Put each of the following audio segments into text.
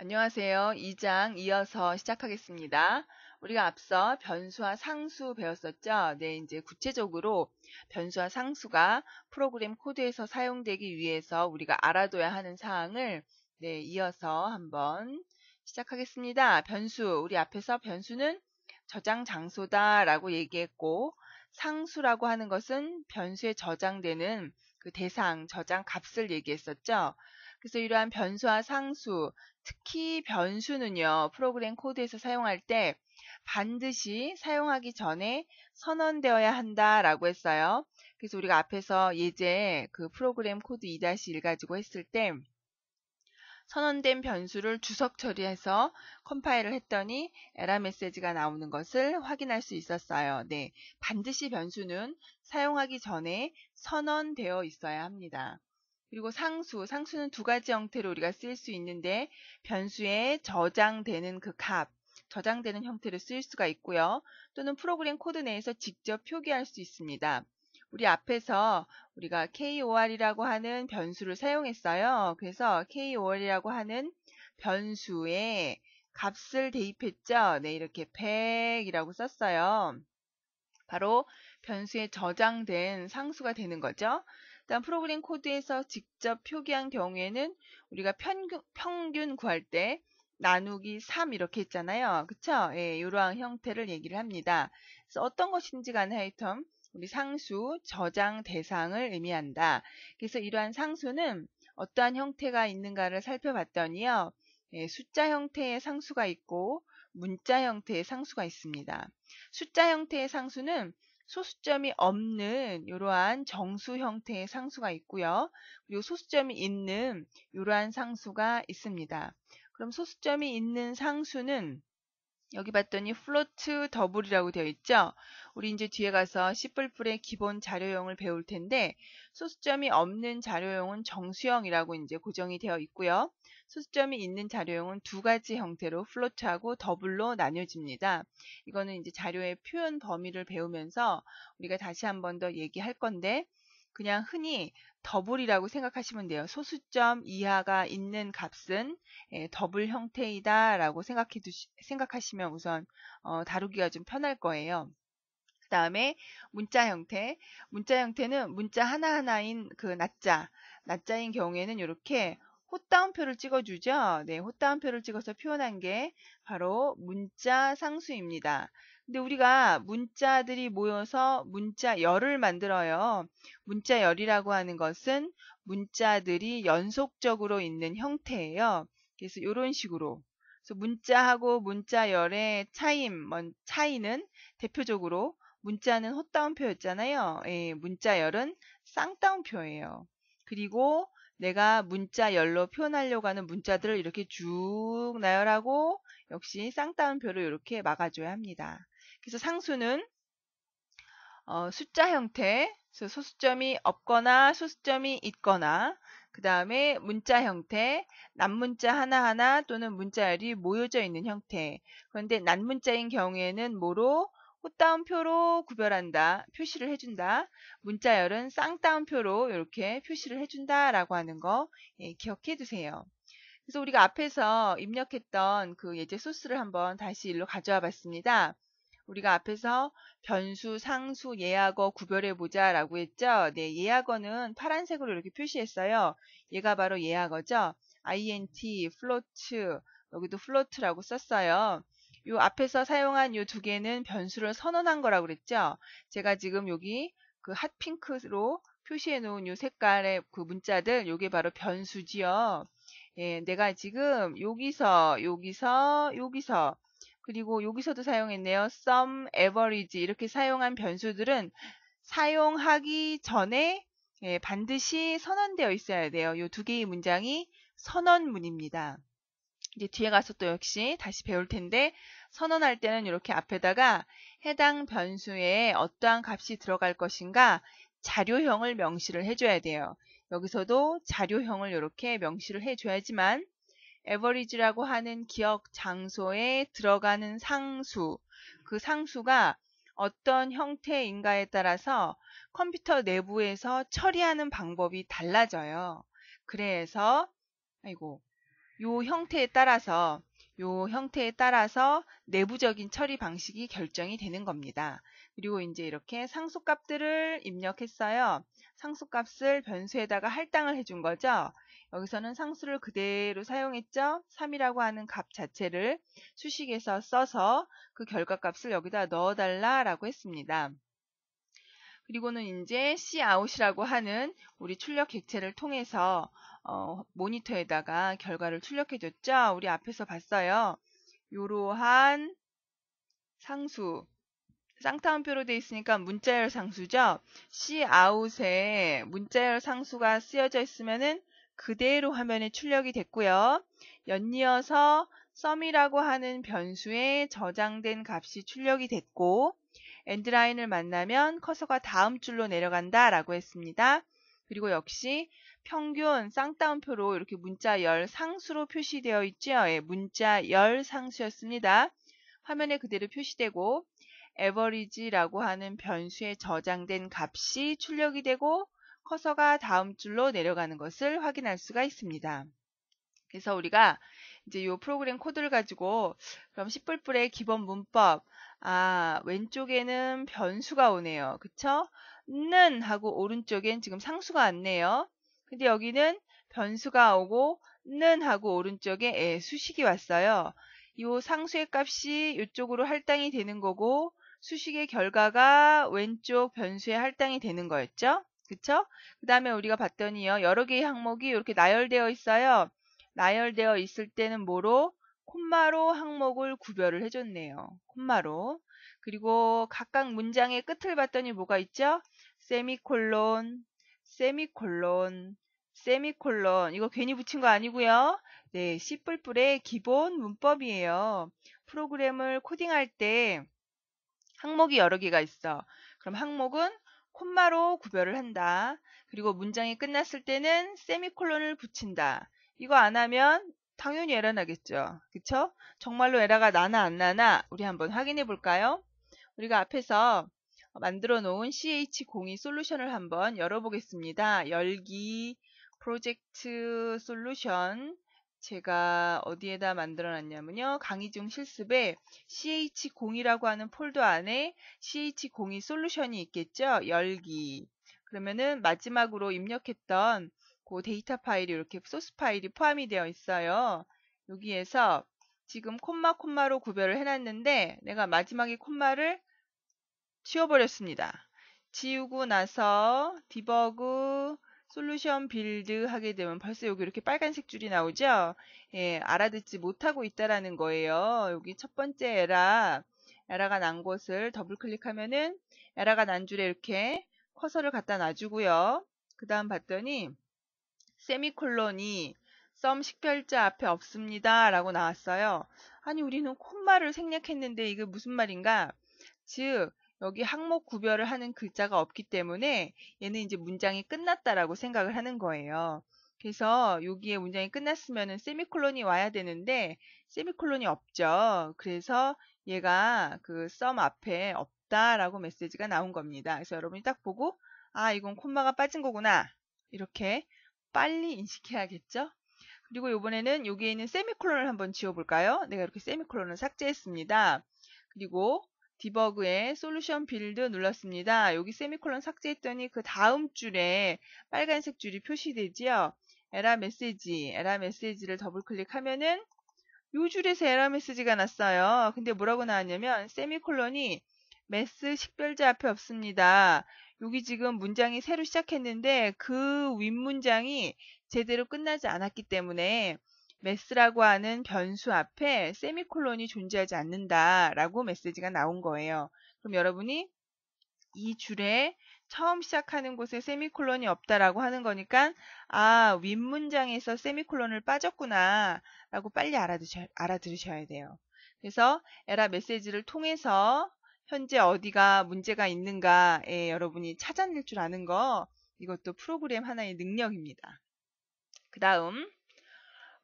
안녕하세요. 2장 이어서 시작하겠습니다. 우리가 앞서 변수와 상수 배웠었죠? 네, 이제 구체적으로 변수와 상수가 프로그램 코드에서 사용되기 위해서 우리가 알아둬야 하는 사항을 이어서 한번 시작하겠습니다. 변수, 우리 앞에서 변수는 저장 장소다라고 얘기했고, 상수라고 하는 것은 변수에 저장되는 그 대상, 저장 값을 얘기했었죠? 그래서 이러한 변수와 상수, 특히 변수는요, 프로그램 코드에서 사용할 때 반드시 사용하기 전에 선언되어야 한다라고 했어요. 그래서 우리가 앞에서 예제 그 프로그램 코드 2-1 가지고 했을 때 선언된 변수를 주석 처리해서 컴파일을 했더니 에러 메시지가 나오는 것을 확인할 수 있었어요. 네, 반드시 변수는 사용하기 전에 선언되어 있어야 합니다. 그리고 상수는 두 가지 형태로 우리가 쓸 수 있는데 변수에 저장되는 그 값, 저장되는 형태로 쓰일 수가 있고요. 또는 프로그램 코드 내에서 직접 표기할 수 있습니다. 우리 앞에서 우리가 KOR이라고 하는 변수를 사용했어요. 그래서 KOR이라고 하는 변수에 값을 대입했죠. 네, 이렇게 100이라고 썼어요. 바로 변수에 저장된 상수가 되는 거죠. 다음 프로그램 코드에서 직접 표기한 경우에는 우리가 평균 구할 때 나누기 3 이렇게 했잖아요. 그쵸? 예, 이러한 형태를 얘기를 합니다. 그래서 어떤 것인지 간에 하여튼 우리 상수 저장 대상을 의미한다. 그래서 이러한 상수는 어떠한 형태가 있는가를 살펴봤더니요. 예, 숫자 형태의 상수가 있고 문자 형태의 상수가 있습니다. 숫자 형태의 상수는 소수점이 없는 이러한 정수 형태의 상수가 있고요. 그리고 소수점이 있는 이러한 상수가 있습니다. 그럼 소수점이 있는 상수는 여기 봤더니 플로트 더블이라고 되어 있죠. 우리 이제 뒤에 가서 C++의 기본 자료형을 배울 텐데 소수점이 없는 자료형은 정수형이라고 이제 고정이 되어 있고요. 소수점이 있는 자료형은 두 가지 형태로 플로트하고 더블로 나뉘어집니다. 이거는 이제 자료의 표현 범위를 배우면서 우리가 다시 한 번 더 얘기할 건데 그냥 흔히 더블이라고 생각하시면 돼요. 소수점 이하가 있는 값은 더블 형태이다 라고 생각하시면 우선 다루기가 좀 편할 거예요. 그 다음에 문자 형태. 문자 형태는 문자 하나하나인 그 낮자인 경우에는 이렇게 헛다운표를 찍어주죠. 네, 헛다운표를 찍어서 표현한 게 바로 문자 상수입니다. 근데 우리가 문자들이 모여서 문자열을 만들어요. 문자열이라고 하는 것은 문자들이 연속적으로 있는 형태예요. 그래서 이런 식으로. 그래서 문자하고 문자열의 차이는 대표적으로 문자는 헛다운표였잖아요. 예, 문자열은 쌍따옴표예요. 그리고 내가 문자열로 표현하려고 하는 문자들을 이렇게 쭉 나열하고 역시 쌍따옴표로 이렇게 막아줘야 합니다. 그래서 상수는 숫자 형태, 소수점이 없거나 소수점이 있거나 그 다음에 문자 형태, 난문자 하나하나 또는 문자열이 모여져 있는 형태. 그런데 난문자인 경우에는 뭐로? 헛다운표로 구별한다, 표시를 해준다. 문자열은 쌍따옴표로 이렇게 표시를 해준다라고 하는 거 기억해 두세요. 그래서 우리가 앞에서 입력했던 그 예제 소스를 한번 다시 일로 가져와 봤습니다. 우리가 앞에서 변수, 상수, 예약어 구별해 보자 라고 했죠. 네, 예약어는 파란색으로 이렇게 표시했어요. 얘가 바로 예약어죠. int, float, 여기도 float라고 썼어요. 요 앞에서 사용한 요 두 개는 변수를 선언한 거라고 그랬죠. 제가 지금 여기 그 핫핑크로 표시해 놓은 요 색깔의 그 문자들, 요게 바로 변수지요. 예, 내가 지금 여기서 그리고 여기서도 사용했네요. sum, average 이렇게 사용한 변수들은 사용하기 전에 반드시 선언되어 있어야 돼요. 이 두 개의 문장이 선언문입니다. 이제 뒤에 가서 또 역시 다시 배울 텐데 선언할 때는 이렇게 앞에다가 해당 변수에 어떠한 값이 들어갈 것인가 자료형을 명시를 해줘야 돼요. 여기서도 자료형을 이렇게 명시를 해줘야지만 average라고 하는 기억 장소에 들어가는 상수, 그 상수가 어떤 형태인가에 따라서 컴퓨터 내부에서 처리하는 방법이 달라져요. 그래서 아이고 요 형태에 따라서 내부적인 처리 방식이 결정이 되는 겁니다. 그리고 이제 이렇게 상수값들을 입력했어요. 상수값을 변수에다가 할당을 해준 거죠. 여기서는 상수를 그대로 사용했죠. 3이라고 하는 값 자체를 수식에서 써서 그 결과값을 여기다 넣어달라라고 했습니다. 그리고는 이제 cout이라고 하는 우리 출력 객체를 통해서 모니터에다가 결과를 출력해줬죠. 우리 앞에서 봤어요. 이러한 상수, 쌍따옴표로 되어 있으니까 문자열 상수죠. cout에 문자열 상수가 쓰여져 있으면은 그대로 화면에 출력이 됐고요. 연이어서 sum이라고 하는 변수에 저장된 값이 출력이 됐고 엔드라인을 만나면 커서가 다음 줄로 내려간다 라고 했습니다. 그리고 역시 평균 쌍따옴표로 이렇게 문자열 상수로 표시되어 있죠. 예, 문자열 상수였습니다. 화면에 그대로 표시되고 average라고 하는 변수에 저장된 값이 출력이 되고 커서가 다음 줄로 내려가는 것을 확인할 수가 있습니다. 그래서 우리가 이제 이 프로그램 코드를 가지고 그럼 C++의 기본 문법, 왼쪽에는 변수가 오네요. 그쵸? 는 하고 오른쪽엔 지금 상수가 왔네요. 근데 여기는 변수가 오고 는 하고 오른쪽에 수식이 왔어요. 이 상수의 값이 이쪽으로 할당이 되는 거고 수식의 결과가 왼쪽 변수에 할당이 되는 거였죠. 그쵸? 그 다음에 우리가 봤더니요. 여러 개의 항목이 이렇게 나열되어 있어요. 나열되어 있을 때는 뭐로? 콤마로 항목을 구별을 해줬네요. 콤마로. 그리고 각각 문장의 끝을 봤더니 뭐가 있죠? 세미콜론, 세미콜론, 세미콜론. 이거 괜히 붙인 거 아니고요. 네, C++의 기본 문법이에요. 프로그램을 코딩할 때 항목이 여러 개가 있어. 그럼 항목은 콤마로 구별을 한다. 그리고 문장이 끝났을 때는 세미콜론을 붙인다. 이거 안 하면 당연히 에러 나겠죠. 그쵸? 정말로 에러가 나나 안 나나 우리 한번 확인해 볼까요? 우리가 앞에서 만들어 놓은 CH02 솔루션을 한번 열어보겠습니다. 열기 프로젝트 솔루션 제가 어디에다 만들어 놨냐면요. 강의 중 실습에 CH02라고 하는 폴더 안에 CH02 솔루션이 있겠죠. 열기. 그러면은 마지막으로 입력했던 그 데이터 파일이 이렇게 소스 파일이 포함이 되어 있어요. 여기에서 지금 콤마로 구별을 해놨는데 내가 마지막에 콤마를 지워버렸습니다. 지우고 나서 디버그 솔루션 빌드 하게 되면 벌써 여기 이렇게 빨간색 줄이 나오죠? 예, 알아듣지 못하고 있다라는 거예요. 여기 첫 번째 에러가 난 곳을 더블 클릭하면은 에러가 난 줄에 이렇게 커서를 갖다 놔주고요. 그 다음 봤더니 세미콜론이 썸 식별자 앞에 없습니다 라고 나왔어요. 아니 우리는 콤마를 생략했는데 이게 무슨 말인가? 즉 여기 항목 구별을 하는 글자가 없기 때문에 얘는 이제 문장이 끝났다라고 생각을 하는 거예요. 그래서 여기에 문장이 끝났으면 세미콜론이 와야 되는데 세미콜론이 없죠. 그래서 얘가 그 sum 앞에 없다라고 메시지가 나온 겁니다. 그래서 여러분이 딱 보고 이건 콤마가 빠진 거구나. 이렇게 빨리 인식해야겠죠. 그리고 이번에는 여기에 있는 세미콜론을 한번 지워볼까요? 내가 이렇게 세미콜론을 삭제했습니다. 그리고 디버그에 솔루션 빌드 눌렀습니다. 여기 세미콜론 삭제했더니 그 다음 줄에 빨간색 줄이 표시되지요. 에러 메시지를 더블 클릭하면은 이 줄에서 에러 메시지가 났어요. 근데 뭐라고 나왔냐면 세미콜론이 메스 식별자 앞에 없습니다. 여기 지금 문장이 새로 시작했는데 그 윗문장이 제대로 끝나지 않았기 때문에 메스라고 하는 변수 앞에 세미콜론이 존재하지 않는다라고 메시지가 나온 거예요. 그럼 여러분이 이 줄에 처음 시작하는 곳에 세미콜론이 없다라고 하는 거니까 윗문장에서 세미콜론을 빠졌구나 라고 빨리 알아들으셔야 돼요. 그래서 에러 메시지를 통해서 현재 어디가 문제가 있는가에 여러분이 찾아낼 줄 아는 거 이것도 프로그램 하나의 능력입니다. 그 다음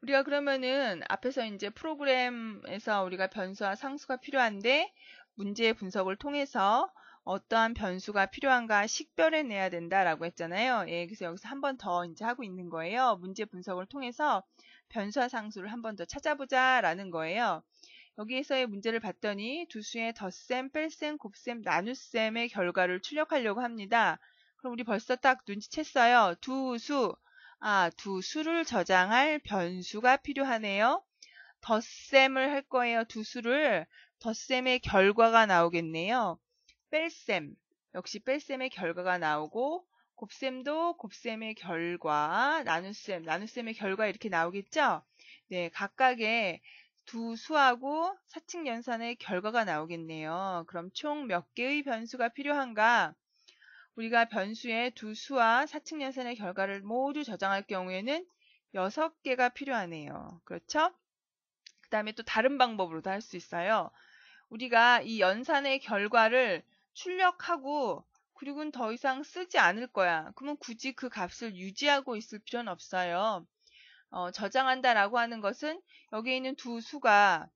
우리가 그러면은 앞에서 이제 프로그램에서 우리가 변수와 상수가 필요한데 문제의 분석을 통해서 어떠한 변수가 필요한가 식별해내야 된다라고 했잖아요. 예, 그래서 여기서 한 번 더 이제 하고 있는 거예요. 문제 분석을 통해서 변수와 상수를 한 번 더 찾아보자 라는 거예요. 여기에서의 문제를 봤더니 두 수의 덧셈, 뺄셈, 곱셈, 나눗셈의 결과를 출력하려고 합니다. 그럼 우리 벌써 딱 눈치챘어요. 두 수를 저장할 변수가 필요하네요. 덧셈을 할 거예요. 두 수를. 덧셈의 결과가 나오겠네요. 뺄셈, 역시 뺄셈의 결과가 나오고, 곱셈도 곱셈의 결과, 나눗셈의 결과 이렇게 나오겠죠? 네, 각각의 두 수하고 사칙 연산의 결과가 나오겠네요. 그럼 총 몇 개의 변수가 필요한가? 우리가 변수의 두 수와 사칙 연산의 결과를 모두 저장할 경우에는 6개가 필요하네요. 그렇죠? 그 다음에 또 다른 방법으로도 할 수 있어요. 우리가 이 연산의 결과를 출력하고 그리고는 더 이상 쓰지 않을 거야. 그러면 굳이 그 값을 유지하고 있을 필요는 없어요. 저장한다라고 하는 것은 여기에 있는 두 수가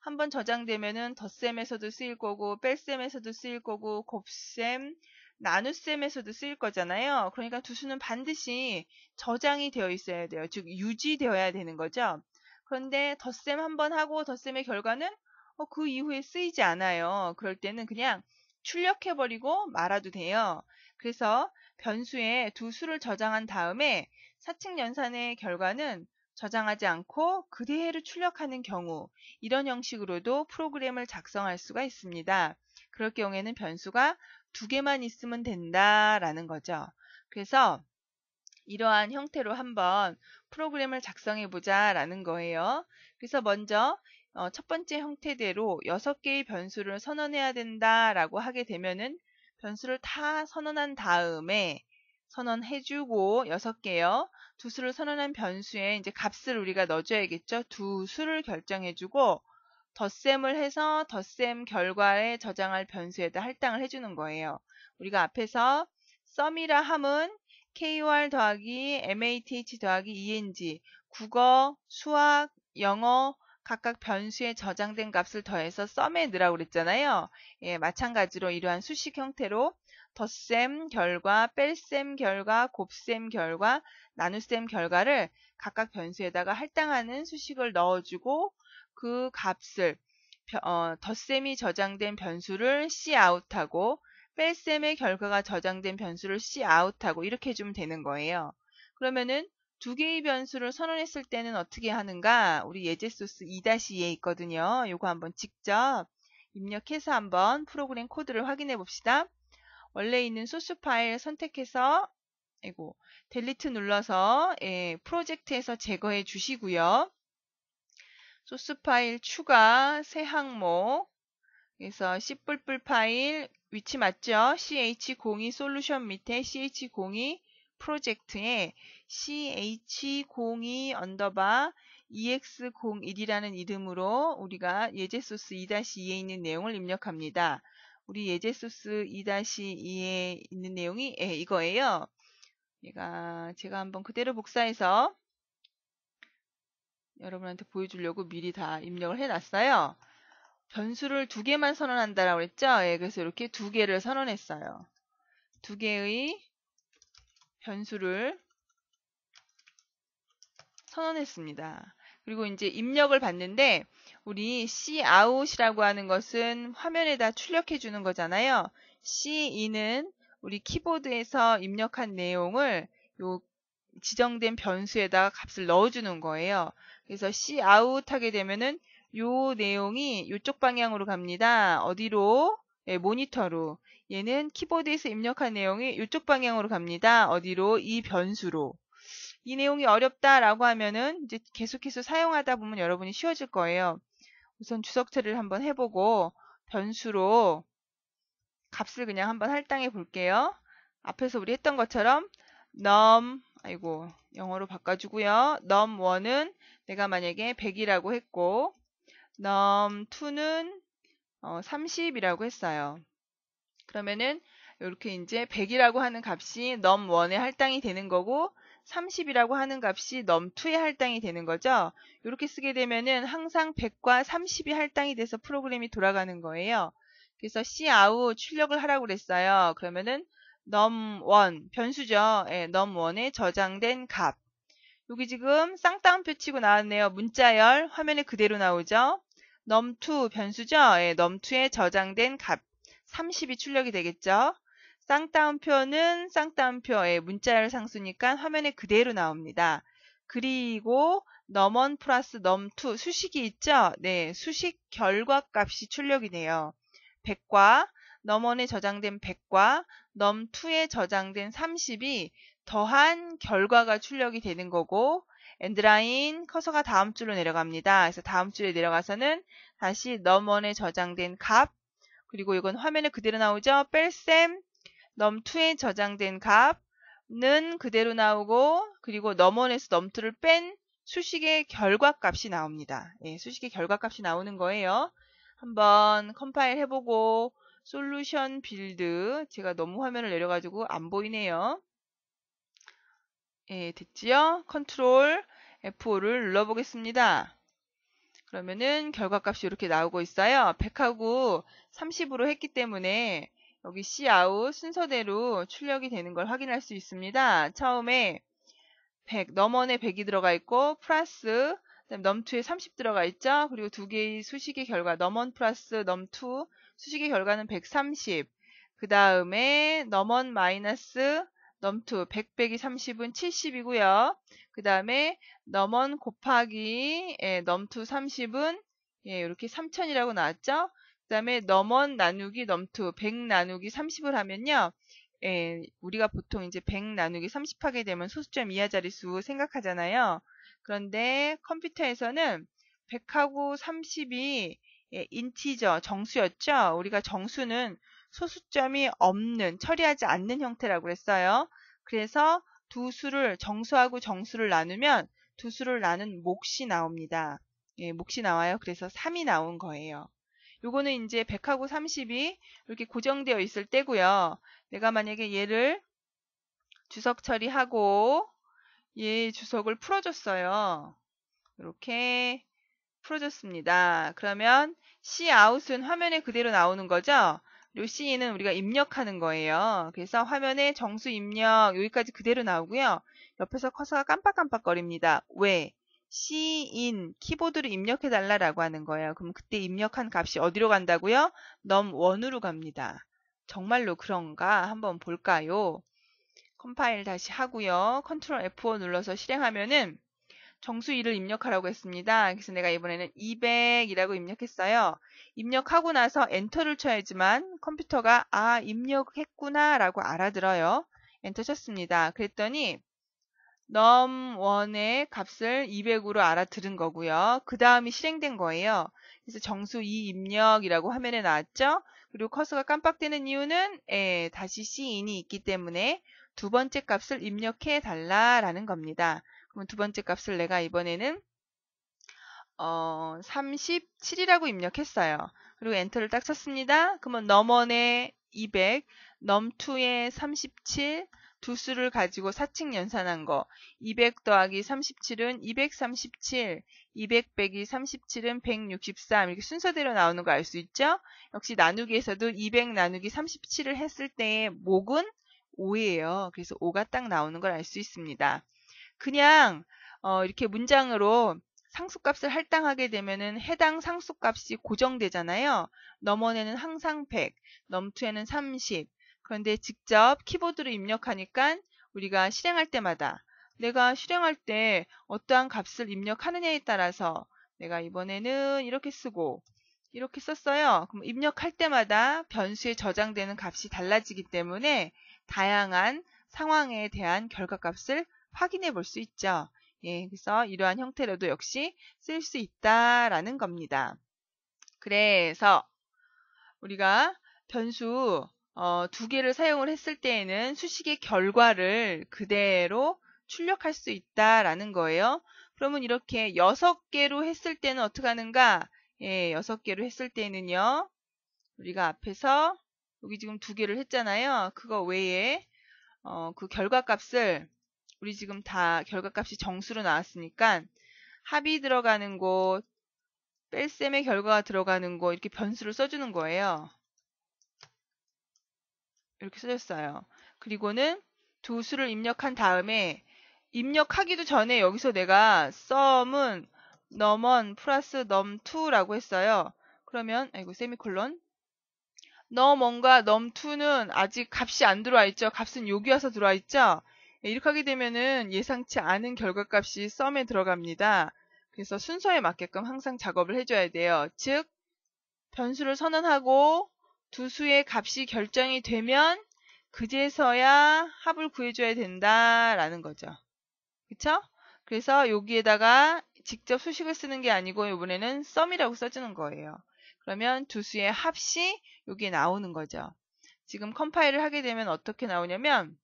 한번 저장되면은 덧셈에서도 쓰일 거고 뺄셈에서도 쓰일 거고 곱셈, 나눗셈에서도 쓰일 거잖아요. 그러니까 두 수는 반드시 저장이 되어 있어야 돼요. 즉 유지되어야 되는 거죠. 그런데 덧셈 한번 하고 덧셈의 결과는 그 이후에 쓰이지 않아요. 그럴 때는 그냥 출력해버리고 말아도 돼요. 그래서 변수에 두 수를 저장한 다음에 사칙 연산의 결과는 저장하지 않고 그대로 출력하는 경우, 이런 형식으로도 프로그램을 작성할 수가 있습니다. 그럴 경우에는 변수가 2개만 있으면 된다라는 거죠. 그래서 이러한 형태로 한번 프로그램을 작성해 보자라는 거예요. 그래서 먼저 첫 번째 형태대로 6개의 변수를 선언해야 된다라고 하게 되면은 변수를 다 선언한 다음에 선언해주고 6개요. 두 수를 선언한 변수에 이제 값을 우리가 넣어줘야겠죠. 두 수를 결정해주고 덧셈을 해서 덧셈 결과에 저장할 변수에다 할당을 해주는 거예요. 우리가 앞에서 썸이라 함은 KOR 더하기 MATH 더하기 ENG, 국어, 수학, 영어 각각 변수에 저장된 값을 더해서 썸에 넣으라고 그랬잖아요. 예, 마찬가지로 이러한 수식 형태로 덧셈 결과, 뺄셈 결과, 곱셈 결과, 나눗셈 결과를 각각 변수에다가 할당하는 수식을 넣어주고 그 값을 덧셈이 저장된 변수를 cout하고 뺄셈의 결과가 저장된 변수를 cout하고 이렇게 해주면 되는 거예요. 그러면은 2개의 변수를 선언했을 때는 어떻게 하는가? 우리 예제소스 2-2에 있거든요. 요거 한번 직접 입력해서 한번 프로그램 코드를 확인해 봅시다. 원래 있는 소스 파일 선택해서 델리트 눌러서 프로젝트에서 제거해 주시고요. 소스 파일 추가 새 항목 그래서 C++ 파일 위치 맞죠? ch02 솔루션 밑에 ch02 프로젝트에 ch02 언더바 ex01이라는 이름으로 우리가 예제소스 2-2에 있는 내용을 입력합니다. 우리 예제소스 2-2에 있는 내용이 이거예요. 제가 한번 그대로 복사해서 여러분한테 보여주려고 미리 다 입력을 해놨어요. 변수를 2개만 선언한다라고 했죠? 그래서 이렇게 2개를 선언했어요. 2개의 변수를 선언했습니다. 그리고 이제 입력을 봤는데 우리 cout이라고 하는 것은 화면에다 출력해 주는 거잖아요. ce는 우리 키보드에서 입력한 내용을 요 지정된 변수에다가 값을 넣어주는 거예요. 그래서 cout 하게 되면은 요 내용이 이쪽 방향으로 갑니다. 어디로? 모니터로. 얘는 키보드에서 입력한 내용이 이쪽 방향으로 갑니다. 어디로? 이 변수로. 이 내용이 어렵다라고 하면은 이제 계속해서 사용하다 보면 여러분이 쉬워질 거예요. 우선 주석체를 한번 해보고 변수로 값을 그냥 한번 할당해 볼게요. 앞에서 우리 했던 것처럼 영어로 바꿔주고요. num1은 내가 만약에 100이라고 했고 num2는 30이라고 했어요. 그러면은 이렇게 이제 100이라고 하는 값이 num1에 할당이 되는 거고 30이라고 하는 값이 num2에 할당이 되는 거죠. 이렇게 쓰게 되면은 항상 100과 30이 할당이 돼서 프로그램이 돌아가는 거예요. 그래서 cout 출력을 하라고 그랬어요. 그러면은 num1 변수죠. num1에 저장된 값 여기 지금 쌍따옴표 치고 나왔네요. 문자열 화면에 그대로 나오죠. num2 변수죠. 예, num2에 저장된 값 30이 출력이 되겠죠. 쌍따옴표는 쌍따옴표의 문자열 상수니까 화면에 그대로 나옵니다. 그리고 num1 플러스 num2 수식이 있죠. 네, 수식 결과값이 출력이 돼요. 100과 num1에 저장된 100과 num2에 저장된 30이 더한 결과가 출력이 되는 거고 엔드라인 커서가 다음 줄로 내려갑니다. 그래서 다음 줄에 내려가서는 다시 num1에 저장된 값 그리고 이건 화면에 그대로 나오죠. 뺄셈 num2에 저장된 값은 그대로 나오고 그리고 num1에서 num2를 뺀 수식의 결과값이 나옵니다. 예, 수식의 결과값이 나오는 거예요. 한번 컴파일 해보고 솔루션 빌드 제가 너무 화면을 내려가지고 안 보이네요. 예, 됐지요? 컨트롤 F5를 눌러보겠습니다. 그러면은 결과값이 이렇게 나오고 있어요. 100하고 30으로 했기 때문에 여기 Cout 순서대로 출력이 되는 걸 확인할 수 있습니다. 처음에 100, num1에 100이 들어가 있고 플러스 num2에 30 들어가 있죠. 그리고 두 개의 수식의 결과 num1 플러스 num2 수식의 결과는 130. 그 다음에 num1 마이너스 num2 100 빼기 30은 70이고요. 그 다음에 num1 곱하기 num2 30은 이렇게 3000이라고 나왔죠. 그 다음에 num1 나누기 num2 100 나누기 30을 하면요. 우리가 보통 이제 100 나누기 30 하게 되면 소수점 이하 자릿수 생각하잖아요. 그런데 컴퓨터에서는 100하고 30이 인티저, 정수였죠. 우리가 정수는 소수점이 없는, 처리하지 않는 형태라고 했어요. 그래서 두 수를, 정수하고 정수를 나누면 두 수를 나눈 몫이 나옵니다. 예, 몫이 나와요. 그래서 3이 나온 거예요. 요거는 이제 100하고 30이 이렇게 고정되어 있을 때고요. 내가 만약에 얘를 주석 처리하고 얘 주석을 풀어줬어요. 이렇게 풀어줬습니다. 그러면 Cout은 화면에 그대로 나오는 거죠. 그리고 C는 우리가 입력하는 거예요. 그래서 화면에 정수 입력 여기까지 그대로 나오고요. 옆에서 커서가 깜빡깜빡거립니다. 왜? C인 키보드를 입력해 달라고 하는 거예요. 그럼 그때 입력한 값이 어디로 간다고요? num1으로 갑니다. 정말로 그런가? 한번 볼까요? 컴파일 다시 하고요. 컨트롤 F5 눌러서 실행하면은 정수 2를 입력하라고 했습니다. 그래서 내가 이번에는 200이라고 입력했어요. 입력하고 나서 엔터를 쳐야지만 컴퓨터가 아 입력했구나 라고 알아들어요. 엔터 쳤습니다. 그랬더니 num1의 값을 200으로 알아들은 거고요. 그 다음이 실행된 거예요. 그래서 정수 2 입력이라고 화면에 나왔죠. 그리고 커서가 깜빡되는 이유는 다시 Cin이 있기 때문에 두 번째 값을 입력해 달라라는 겁니다. 그럼 두 번째 값을 내가 이번에는 37이라고 입력했어요. 그리고 엔터를 딱 쳤습니다. 그러면 num1에 200, num2에 37, 두 수를 가지고 사칙 연산한 거. 200 더하기 37은 237, 200 빼기 37은 163 이렇게 순서대로 나오는 거 알 수 있죠? 역시 나누기에서도 200 나누기 37을 했을 때의 목은 5예요. 그래서 5가 딱 나오는 걸 알 수 있습니다. 그냥 이렇게 문장으로 상수값을 할당하게 되면은 해당 상수값이 고정되잖아요. num1에는 항상 100, num2에는 30. 그런데 직접 키보드로 입력하니까 우리가 실행할 때마다 내가 실행할 때 어떠한 값을 입력하느냐에 따라서 내가 이번에는 이렇게 쓰고 이렇게 썼어요. 그럼 입력할 때마다 변수에 저장되는 값이 달라지기 때문에 다양한 상황에 대한 결과값을 확인해 볼 수 있죠. 예, 그래서 이러한 형태로도 역시 쓸 수 있다라는 겁니다. 그래서 우리가 변수 두 개를 사용을 했을 때에는 수식의 결과를 그대로 출력할 수 있다라는 거예요. 그러면 이렇게 6개로 했을 때는 어떻게 하는가? 예, 6개로 했을 때는요. 우리가 앞에서 여기 지금 두 개를 했잖아요. 그거 외에 그 결과값을 우리 지금 다 결과값이 정수로 나왔으니까 합이 들어가는 곳, 뺄셈의 결과가 들어가는 곳 이렇게 변수를 써주는 거예요. 이렇게 써줬어요. 그리고는 두 수를 입력한 다음에 입력하기도 전에 여기서 내가 sum은 num1 플러스 num2라고 했어요. 그러면 아이고 세미콜론 num1과 num2는 아직 값이 안 들어와 있죠. 값은 여기 와서 들어와 있죠. 이렇게 하게 되면은 예상치 않은 결과값이 sum에 들어갑니다. 그래서 순서에 맞게끔 항상 작업을 해줘야 돼요. 즉 변수를 선언하고 두 수의 값이 결정이 되면 그제서야 합을 구해줘야 된다라는 거죠. 그쵸? 그래서 여기에다가 직접 수식을 쓰는 게 아니고 이번에는 sum이라고 써주는 거예요. 그러면 두 수의 합이 여기에 나오는 거죠. 지금 컴파일을 하게 되면 어떻게 나오냐면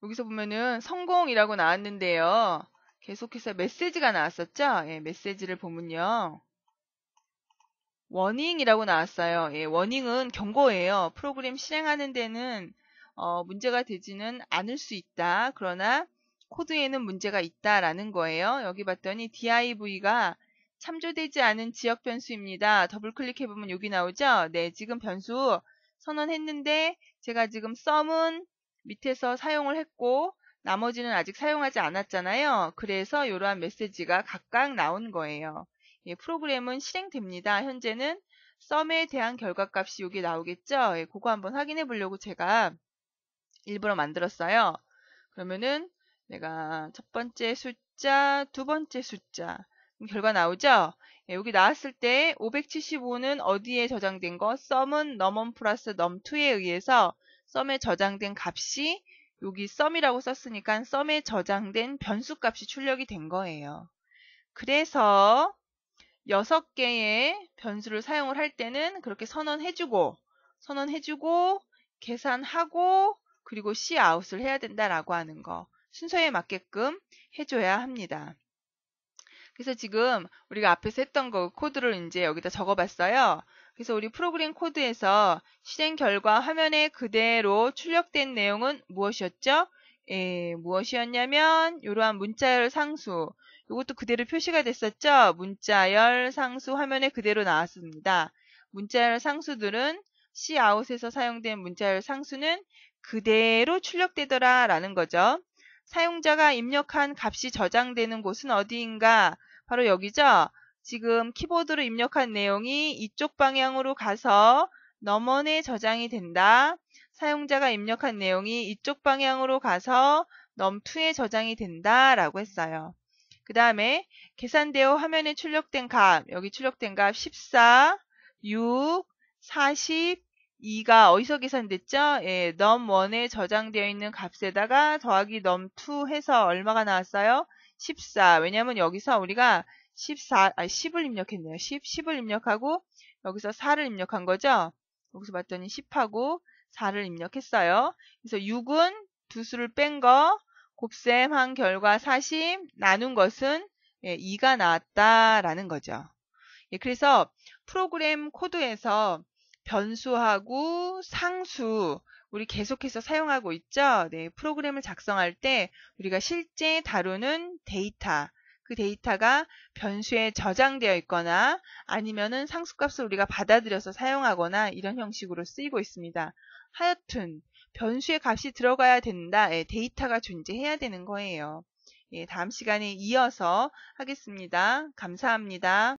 여기서 보면은 성공이라고 나왔는데요. 계속해서 메시지가 나왔었죠? 예, 메시지를 보면요. 워닝이라고 나왔어요. 예, 워닝은 경고예요. 프로그램 실행하는 데는 문제가 되지는 않을 수 있다. 그러나 코드에는 문제가 있다라는 거예요. 여기 봤더니 div가 참조되지 않은 지역 변수입니다. 더블 클릭해보면 여기 나오죠? 네, 지금 변수 선언했는데 제가 지금 sum은 밑에서 사용을 했고 나머지는 아직 사용하지 않았잖아요. 그래서 이러한 메시지가 각각 나온 거예요. 예, 프로그램은 실행됩니다. 현재는 sum에 대한 결과값이 여기 나오겠죠? 예, 그거 한번 확인해 보려고 제가 일부러 만들었어요. 그러면은 내가 첫 번째 숫자, 두 번째 숫자 결과 나오죠? 예, 여기 나왔을 때 575는 어디에 저장된 거? sum은 num1 플러스 num2에 의해서 sum에 저장된 값이 여기 sum이라고 썼으니까 sum에 저장된 변수 값이 출력이 된 거예요. 그래서 6개의 변수를 사용을 할 때는 그렇게 선언해주고 계산하고 그리고 cout을 해야 된다라고 하는 거 순서에 맞게끔 해줘야 합니다. 그래서 지금 우리가 앞에서 했던 거 코드를 이제 여기다 적어봤어요. 그래서 우리 프로그램 코드에서 실행 결과 화면에 그대로 출력된 내용은 무엇이었죠? 무엇이었냐면 이러한 문자열 상수 이것도 그대로 표시가 됐었죠? 문자열 상수 화면에 그대로 나왔습니다. 문자열 상수들은 cout에서 사용된 문자열 상수는 그대로 출력되더라 라는 거죠. 사용자가 입력한 값이 저장되는 곳은 어디인가? 바로 여기죠. 지금 키보드로 입력한 내용이 이쪽 방향으로 가서 num1에 저장이 된다. 사용자가 입력한 내용이 이쪽 방향으로 가서 num2에 저장이 된다 라고 했어요. 그 다음에 계산되어 화면에 출력된 값, 여기 출력된 값 14, 6, 40, 2가 어디서 계산됐죠? 예, num1에 저장되어 있는 값에다가 더하기 num2 해서 얼마가 나왔어요? 14. 왜냐면 여기서 우리가 10을 입력했네요. 10을 입력하고 여기서 4를 입력한 거죠? 여기서 봤더니 10하고 4를 입력했어요. 그래서 6은 두 수를 뺀 거, 곱셈한 결과 40, 나눈 것은 2가 나왔다라는 거죠. 예, 그래서 프로그램 코드에서 변수하고 상수 우리 계속해서 사용하고 있죠. 네, 프로그램을 작성할 때 우리가 실제 다루는 데이터 그 데이터가 변수에 저장되어 있거나 아니면은 상수값을 우리가 받아들여서 사용하거나 이런 형식으로 쓰이고 있습니다. 하여튼 변수의 값이 들어가야 된다. 데이터가 존재해야 되는 거예요. 다음 시간에 이어서 하겠습니다. 감사합니다.